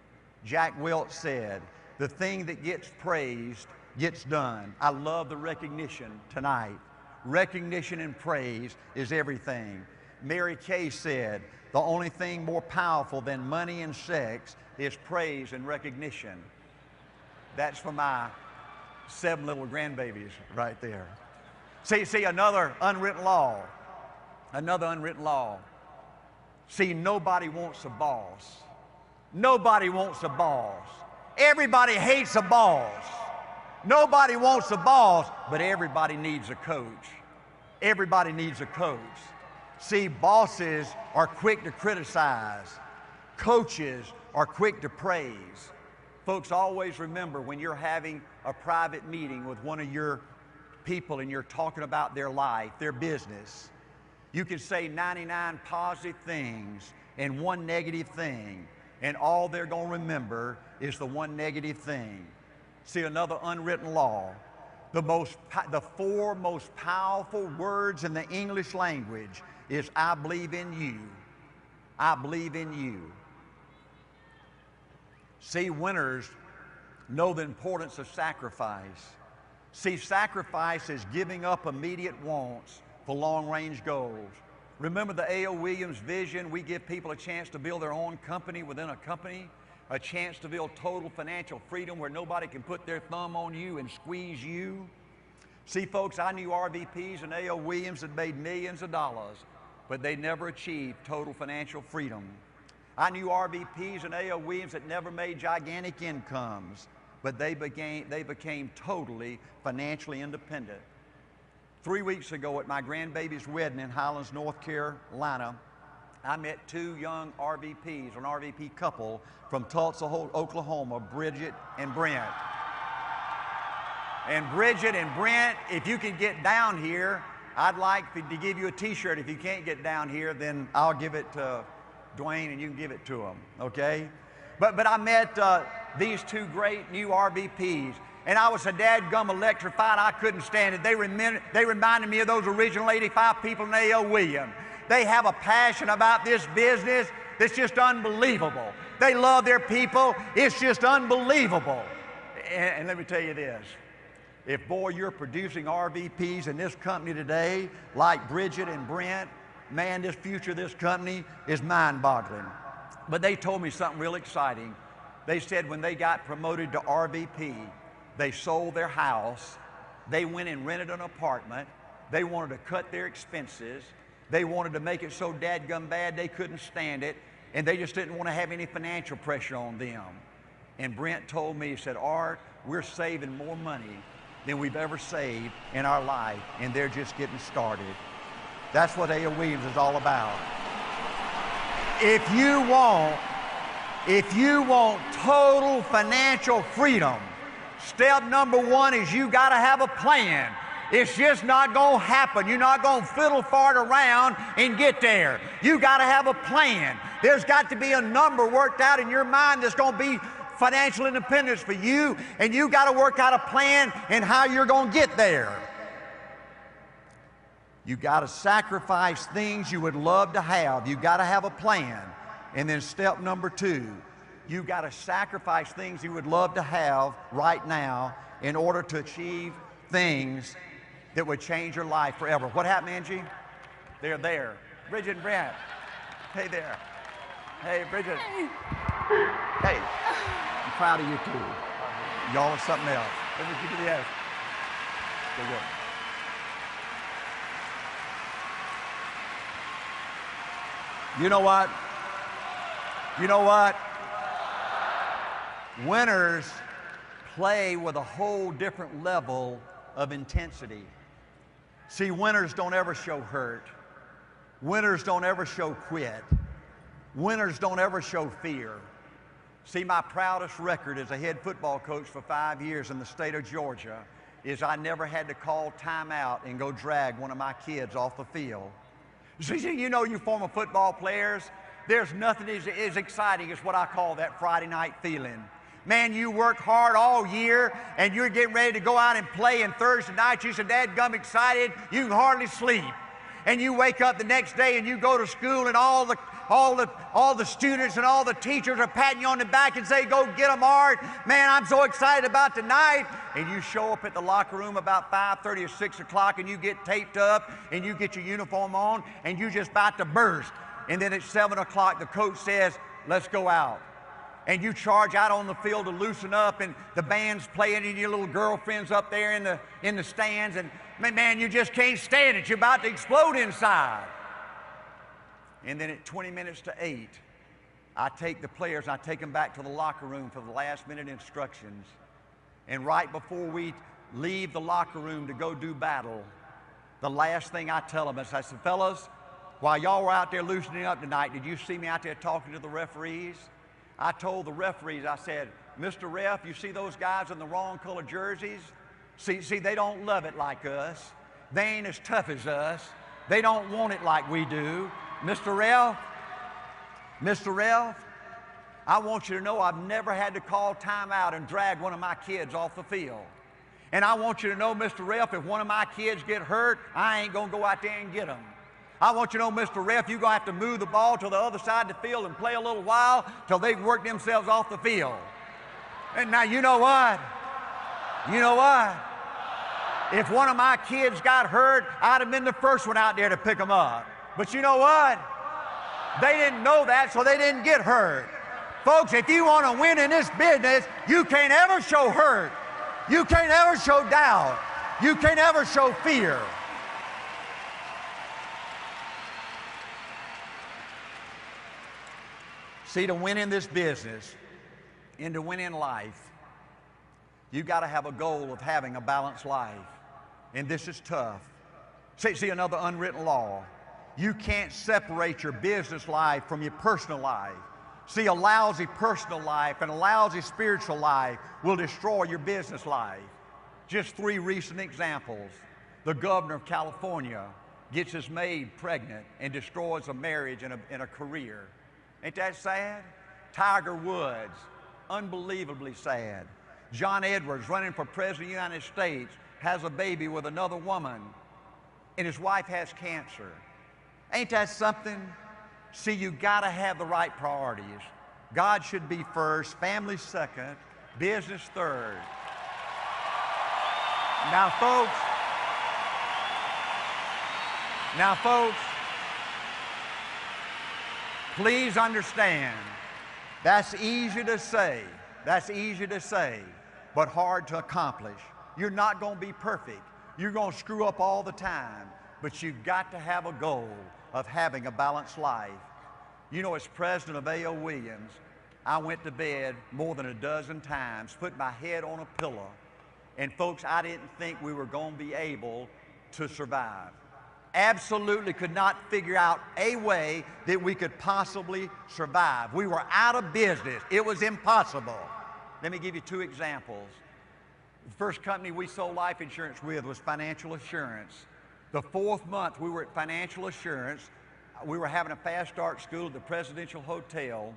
Jack Welch said, "The thing that gets praised gets done." I love the recognition tonight. Recognition and praise is everything. Mary Kay said, "The only thing more powerful than money and sex is praise and recognition." That's for my 7 little grandbabies right there. See, another unwritten law. Another unwritten law. See, nobody wants a boss. Nobody wants a boss. Everybody hates a boss. Nobody wants a boss, but everybody needs a coach. Everybody needs a coach. See, bosses are quick to criticize. Coaches are quick to praise. Folks, always remember when you're having a private meeting with one of your people and you're talking about their life, their business, you can say 99 positive things and 1 negative thing, and all they're going to remember is the 1 negative thing. See, another unwritten law. The 4 most powerful words in the English language is "I believe in you." I believe in you. See, winners know the importance of sacrifice. See, sacrifice is giving up immediate wants for long-range goals. Remember the A.L.Williams vision? We give people a chance to build their own company within a company, a chance to build total financial freedom where nobody can put their thumb on you and squeeze you. See, folks, I knew RVPs and A.L.Williams that made millions of dollars, but they never achieved total financial freedom. I knew RVPs and A.L.Williams that never made gigantic incomes, but they became totally financially independent. 3 weeks ago at my grandbaby's wedding in Highlands, North Carolina, I met 2 young RVPs, an RVP couple from Tulsa, Oklahoma, Bridget and Brent. And Bridget and Brent, if you can get down here, I'd like to give you a t-shirt. If you can't get down here, then I'll give it to Dwayne and you can give it to them, okay? But I met these 2 great new RVPs, and I was so dadgum electrified I couldn't stand it. They reminded me of those original 85 people in A.L.Williams. They have a passion about this business that's just unbelievable. They love their people. It's just unbelievable. And let me tell you this. If, boy, you're producing RVPs in this company today, like Bridget and Brent, man, this future of this company is mind-boggling. But they told me something real exciting. They said when they got promoted to RVP, they sold their house, they went and rented an apartment, they wanted to cut their expenses, they wanted to make it so dadgum bad they couldn't stand it, and they just didn't want to have any financial pressure on them. And Brent told me, he said, "Art, we're saving more money than we've ever saved in our life, and they're just getting started." That's what A.L.Williams is all about. If you want total financial freedom, step number 1 is you got to have a plan. It's just not going to happen. You're not going to fiddle fart around and get there. You got to have a plan. There's got to be a number worked out in your mind that's going to be financial independence for you, and you got to work out a plan and how you're going to get there. You got to sacrifice things you would love to have. You got to have a plan. And then step number 2, you got to sacrifice things you would love to have right now in order to achieve things that would change your life forever. What happened, Angie? They're there. Bridget and Brent. Hey there. Hey, Bridget. Hey. I'm proud of you too. Y'all are something else. Let me give you the yes. Go good. You know what? You know what? Winners play with a whole different level of intensity. See, winners don't ever show hurt. Winners don't ever show quit. Winners don't ever show fear. See, my proudest record as a head football coach for 5 years in the state of Georgia is I never had to call timeout and go drag one of my kids off the field. See, you know, you former football players, there's nothing as exciting as what I call that Friday night feeling. Man, you work hard all year and you're getting ready to go out and play, and Thursday night you said, "Dadgum excited, you can hardly sleep." And you wake up the next day and you go to school, and all the students and all the teachers are patting you on the back and say, "Go get them, Art. Man, I'm so excited about tonight." And you show up at the locker room about 5:30 or 6 o'clock, and you get taped up and you get your uniform on and you're just about to burst. And then at 7 o'clock the coach says, "Let's go out." And you charge out on the field to loosen up, and the band's playing and your little girlfriend's up there in the stands, and man, you just can't stand it. You're about to explode inside. And then at 20 minutes to 8, I take the players and I take them back to the locker room for the last minute instructions. And right before we leave the locker room to go do battle, the last thing I tell them is, I said, "Fellas, while y'all were out there loosening up tonight, did you see me out there talking to the referees?" I told the referees, I said, "Mr. Ref, you see those guys in the wrong color jerseys? See, they don't love it like us. They ain't as tough as us. They don't want it like we do. Mr. Ref, I want you to know I've never had to call timeout and drag one of my kids off the field. And I want you to know, Mr. Ref, if one of my kids get hurt, I ain't going to go out there and get them. I want you to know, Mr. Ref, you're going to have to move the ball to the other side of the field and play a little while till they work themselves off the field." And now, you know what? If one of my kids got hurt, I'd have been the first one out there to pick them up. But you know what? They didn't know that, so they didn't get hurt. Folks, if you want to win in this business, you can't ever show hurt. You can't ever show doubt. You can't ever show fear. See, to win in this business and to win in life, you got to have a goal of having a balanced life. And this is tough. See, another unwritten law. You can't separate your business life from your personal life. See, a lousy personal life and a lousy spiritual life will destroy your business life. Just 3 recent examples. The governor of California gets his maid pregnant and destroys a marriage and a career. Ain't that sad? Tiger Woods, unbelievably sad. John Edwards, running for president of the United States, has a baby with another woman, and his wife has cancer. Ain't that something? See, you got to have the right priorities. God should be first, family second, business third. Now, folks, please understand, that's easy to say, but hard to accomplish. You're not going to be perfect. You're going to screw up all the time, but you've got to have a goal of having a balanced life. You know, as president of A.L.Williams, I went to bed more than a dozen times, put my head on a pillow, and folks, I didn't think we were going to be able to survive. Absolutely could not figure out a way that we could possibly survive. We were out of business. It was impossible. Let me give you 2 examples. The first company we sold life insurance with was Financial Assurance. The 4th month we were at Financial Assurance, we were having a fast start school at the Presidential Hotel.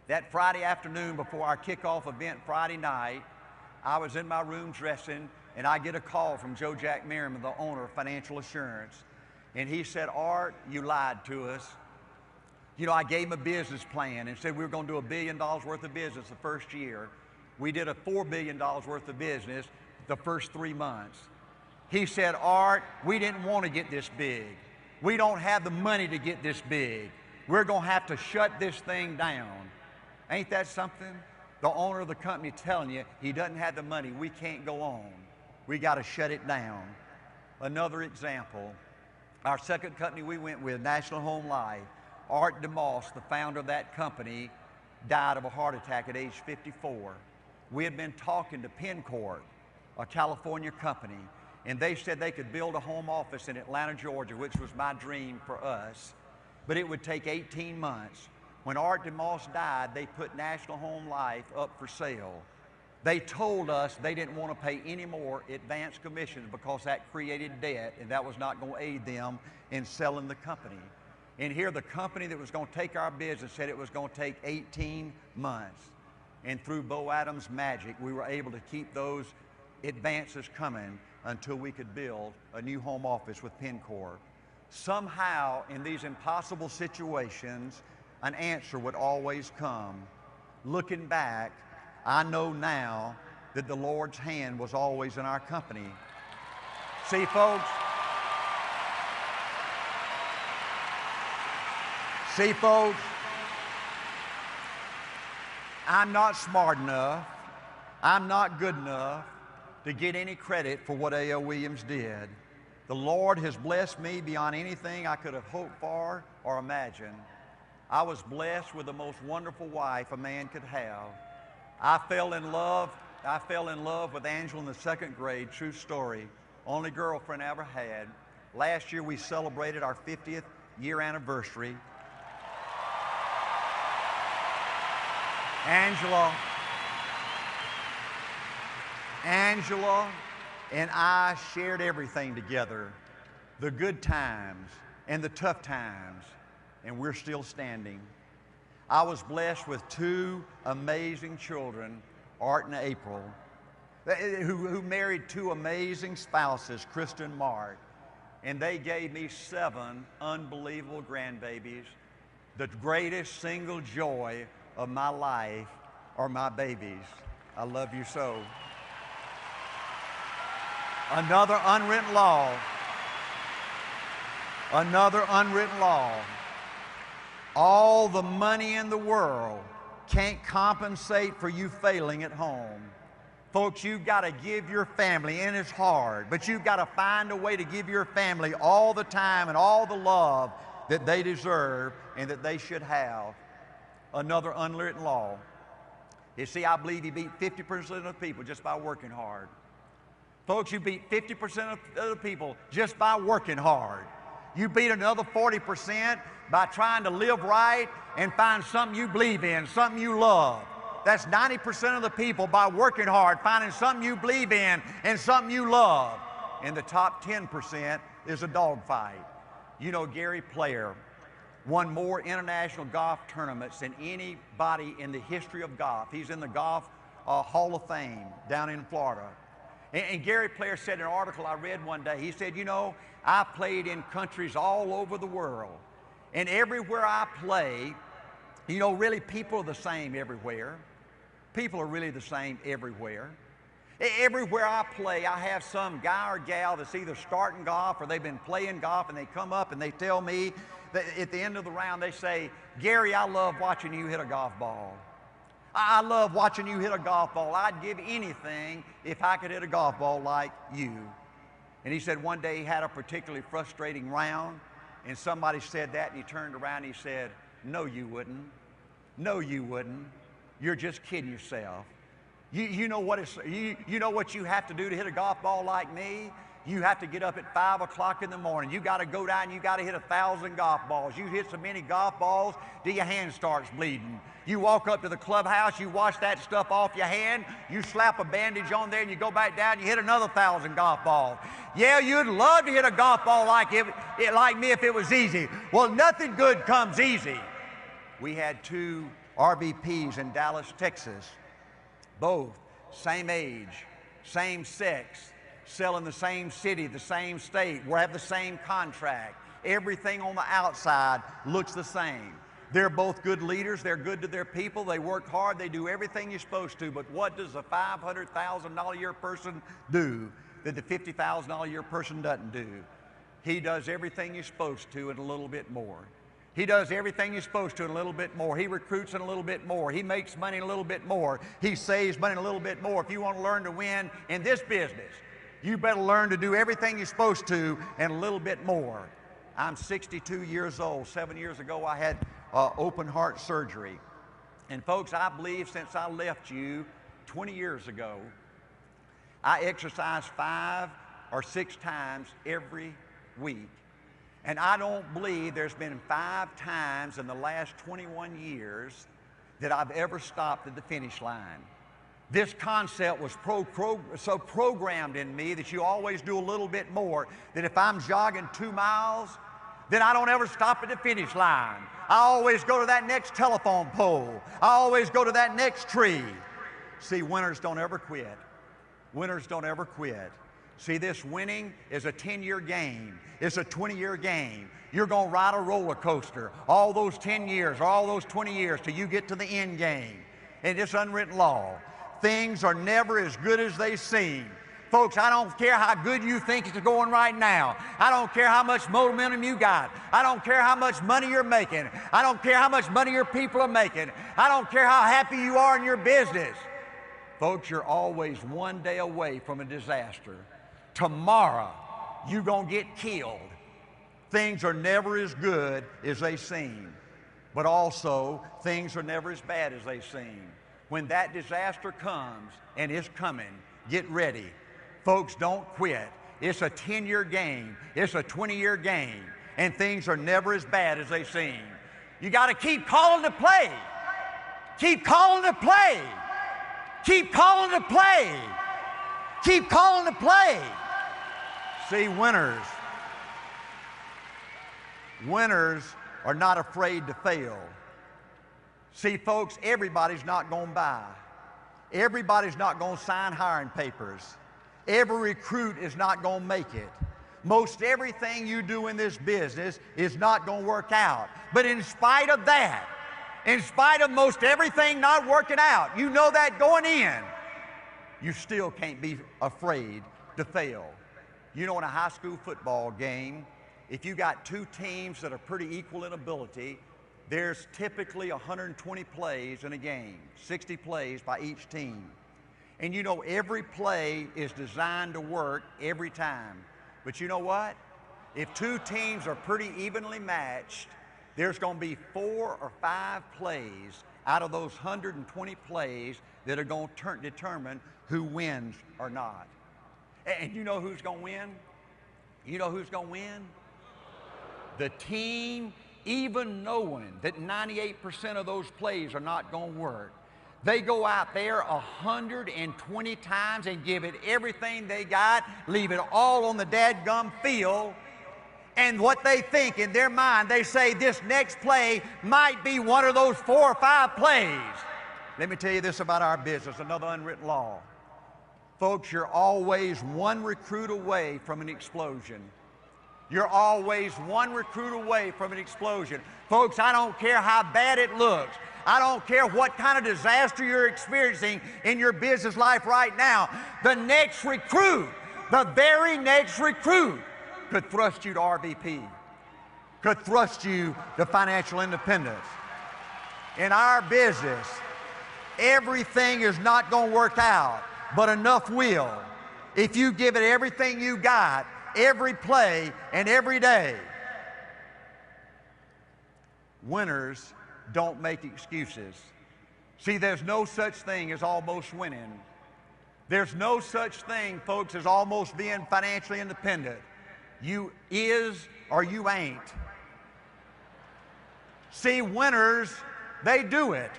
That Friday afternoon before our kickoff event Friday night, I was in my room dressing, and I get a call from Joe Jack Merriman, the owner of Financial Assurance. And he said, "Art, you lied to us. You know, I gave him a business plan and said we were going to do $1 billion worth of business the first year. We did a $4 billion worth of business the first 3 months. He said, "Art, we didn't want to get this big. We don't have the money to get this big. We're going to have to shut this thing down." Ain't that something? The owner of the company telling you he doesn't have the money. We can't go on. We got to shut it down. Another example, our second company we went with, National Home Life, Art DeMoss, the founder of that company, died of a heart attack at age 54. We had been talking to Pencourt, a California company, and they said they could build a home office in Atlanta, Georgia, which was my dream for us, but it would take 18 months. When Art DeMoss died, they put National Home Life up for sale. They told us they didn't want to pay any more advance commissions because that created debt, and that was not going to aid them in selling the company. And here the company that was going to take our business said it was going to take 18 months. And through Bo Adams' magic, we were able to keep those advances coming until we could build a new home office with Pencourt. Somehow, in these impossible situations, an answer would always come. Looking back, I know now that the Lord's hand was always in our company. See, folks, I'm not smart enough, I'm not good enough to get any credit for what A.L.Williams did. The Lord has blessed me beyond anything I could have hoped for or imagined. I was blessed with the most wonderful wife a man could have. I fell in love with Angela in the 2nd grade, true story. Only girlfriend I ever had. Last year we celebrated our 50th year anniversary. Angela and I shared everything together, the good times and the tough times, and we're still standing. I was blessed with 2 amazing children, Art and April, who married 2 amazing spouses, Krista and Mark, and they gave me 7 unbelievable grandbabies. The greatest single joy of my life are my babies. I love you so. Another unwritten law. All the money in the world can't compensate for you failing at home. Folks, you've got to give your family, and it's hard, but you've got to find a way to give your family all the time and all the love that they deserve and that they should have. Another unwritten law. You see, I believe you beat 50% of the people just by working hard. Folks, you beat 50% of the people just by working hard. You beat another 40% by trying to live right and find something you believe in, something you love. That's 90% of the people by working hard, finding something you believe in and something you love. And the top 10% is a dogfight. You know, Gary Player won more international golf tournaments than anybody in the history of golf. He's in the Golf Hall of Fame down in Florida. And Gary Player said in an article I read one day, he said, you know, I played in countries all over the world. And everywhere I play, you know, really people are the same everywhere. People are really the same everywhere. Everywhere I play, I have some guy or gal that's either starting golf or they've been playing golf, and they come up and they tell me that at the end of the round, they say, Gary, I love watching you hit a golf ball. I love watching you hit a golf ball. I'd give anything if I could hit a golf ball like you. And he said one day he had a particularly frustrating round, and somebody said that, and he turned around and he said, no, you wouldn't. No, you wouldn't. You're just kidding yourself. You know what you have to do to hit a golf ball like me? You have to get up at 5 o'clock in the morning. You got to go down and you got to hit 1,000 golf balls. You hit so many golf balls till your hand starts bleeding. You walk up to the clubhouse, you wash that stuff off your hand, you slap a bandage on there, and you go back down and you hit another 1,000 golf balls. Yeah, you'd love to hit a golf ball like me if it was easy. Well, nothing good comes easy. We had 2 RVPs in Dallas, Texas, both same age, same sex, sell in the same city, the same state, we have the same contract. Everything on the outside looks the same. They're both good leaders, they're good to their people, they work hard, they do everything you're supposed to, but what does a $500,000 a year person do that the $50,000 a year person doesn't do? He does everything you're supposed to and a little bit more. He does everything you're supposed to and a little bit more. He recruits in a little bit more. He makes money a little bit more. He saves money a little bit more. If you want to learn to win in this business, you better learn to do everything you're supposed to and a little bit more. I'm 62 years old. 7 years ago, I had open heart surgery. And folks, I believe since I left you 20 years ago, I exercise 5 or 6 times every week. And I don't believe there's been 5 times in the last 21 years that I've ever stopped at the finish line. This concept was so programmed in me that you always do a little bit more, that if I'm jogging 2 miles, then I don't ever stop at the finish line. I always go to that next telephone pole. I always go to that next tree. See, winners don't ever quit. Winners don't ever quit. See, this winning is a 10-year game. It's a 20-year game. You're going to ride a roller coaster all those 10 years or all those 20 years till you get to the end game. And it's unwritten law. Things are never as good as they seem. Folks, I don't care how good you think it's going right now. I don't care how much momentum you got. I don't care how much money you're making. I don't care how much money your people are making. I don't care how happy you are in your business. Folks, you're always one day away from a disaster. Tomorrow, you're going to get killed. Things are never as good as they seem. But also, things are never as bad as they seem. When that disaster comes, and it's coming, get ready. Folks, don't quit. It's a 10-year game. It's a 20-year game. And things are never as bad as they seem. You got to keep calling to play. Keep calling to play. Keep calling to play. Keep calling to play. See, winners are not afraid to fail. See, folks, everybody's not going to buy. Everybody's not going to sign hiring papers. Every recruit is not going to make it. Most everything you do in this business is not going to work out. But in spite of that, in spite of most everything not working out, you know that going in, you still can't be afraid to fail. You know, in a high school football game, if you got 2 teams that are pretty equal in ability, there's typically 120 plays in a game, 60 plays by each team. And you know every play is designed to work every time. But you know what? If 2 teams are pretty evenly matched, there's going to be 4 or 5 plays out of those 120 plays that are going to determine who wins or not. And you know who's going to win? You know who's going to win? The team, even knowing that 98% of those plays are not going to work, they go out there 120 times and give it everything they got, leave it all on the dadgum field, and what they think in their mind, they say this next play might be one of those 4 or 5 plays. Let me tell you this about our business, another unwritten law. Folks, you're always one recruit away from an explosion. You're always one recruit away from an explosion. Folks, I don't care how bad it looks. I don't care what kind of disaster you're experiencing in your business life right now. The next recruit, the very next recruit, could thrust you to RVP, could thrust you to financial independence. In our business, everything is not going to work out, but enough will. If you give it everything you got, every play and every day. Winners don't make excuses. See, there's no such thing as almost winning. There's no such thing, folks, as almost being financially independent. You is or you ain't. See, winners, they do it.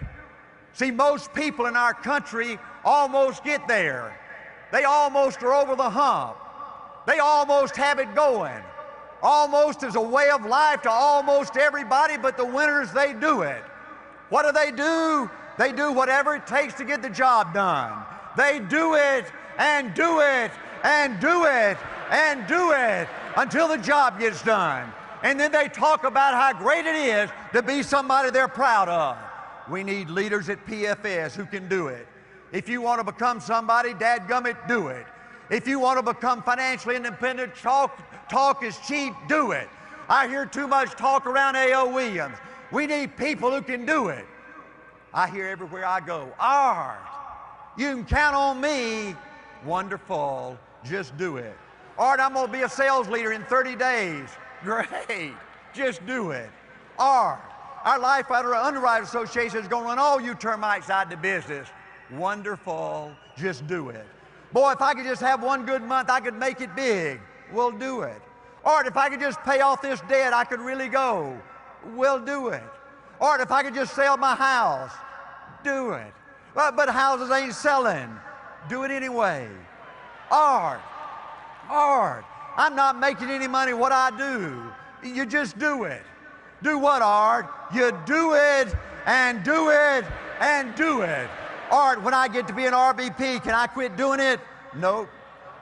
See, most people in our country almost get there. They almost are over the hump. They almost have it going. Almost is a way of life to almost everybody, but the winners, they do it. What do? They do whatever it takes to get the job done. They do it and do it and do it and do it until the job gets done. And then they talk about how great it is to be somebody they're proud of. We need leaders at PFS who can do it. If you want to become somebody, dadgummit, do it. If you want to become financially independent, talk is cheap, do it. I hear too much talk around A.L.Williams. We need people who can do it. I hear everywhere I go, Art, you can count on me. Wonderful, just do it. Art, I'm going to be a sales leader in 30 days. Great, just do it. Art, Our Life Underwriters Association is going to run all you termites out of business. Wonderful. Just do it. Boy, if I could just have one good month, I could make it big. We'll do it. Or if I could just pay off this debt, I could really go. We'll do it. Or if I could just sell my house, do it. But houses ain't selling. Do it anyway. Art. I'm not making any money. What I do, you just do it. Do what, Art? You do it and do it and do it. Art, when I get to be an RVP, can I quit doing it? Nope.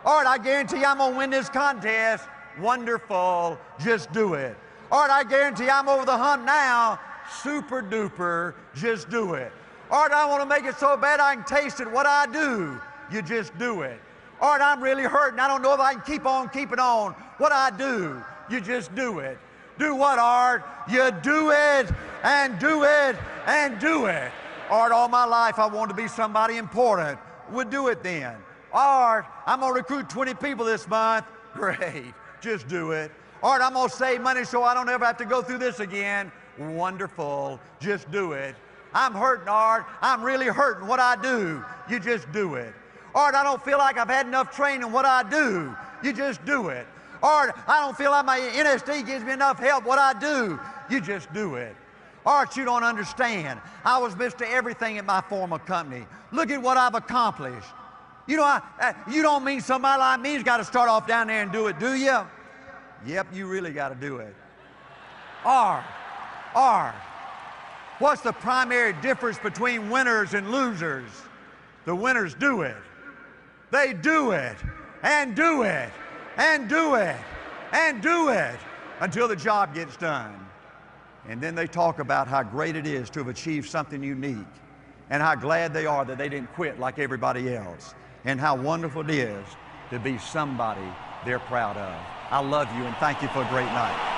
Art, I guarantee I'm going to win this contest. Wonderful. Just do it. Art, I guarantee I'm over the hump now. Super duper. Just do it. Art, I want to make it so bad I can taste it. What I do, you just do it. Art, I'm really hurting. I don't know if I can keep on keeping on. What I do, you just do it. Do what, Art? You do it and do it and do it. Art, all my life I wanted to be somebody important. We'll do it then. Art, I'm going to recruit 20 people this month. Great. Just do it. Art, I'm going to save money so I don't ever have to go through this again. Wonderful. Just do it. I'm hurting, Art. I'm really hurting. What I do, you just do it. Art, I don't feel like I've had enough training. What I do, you just do it. Art, I don't feel like my NSD gives me enough help. What I do, you just do it. Art, you don't understand. I was Mr. Everything at my former company. Look at what I've accomplished. You know, you don't mean somebody like me's got to start off down there and do it, do you? Yep, you really got to do it. Art. What's the primary difference between winners and losers? The winners do it. They do it and do it and do it and do it until the job gets done. And then they talk about how great it is to have achieved something unique and how glad they are that they didn't quit like everybody else and how wonderful it is to be somebody they're proud of. I love you and thank you for a great night.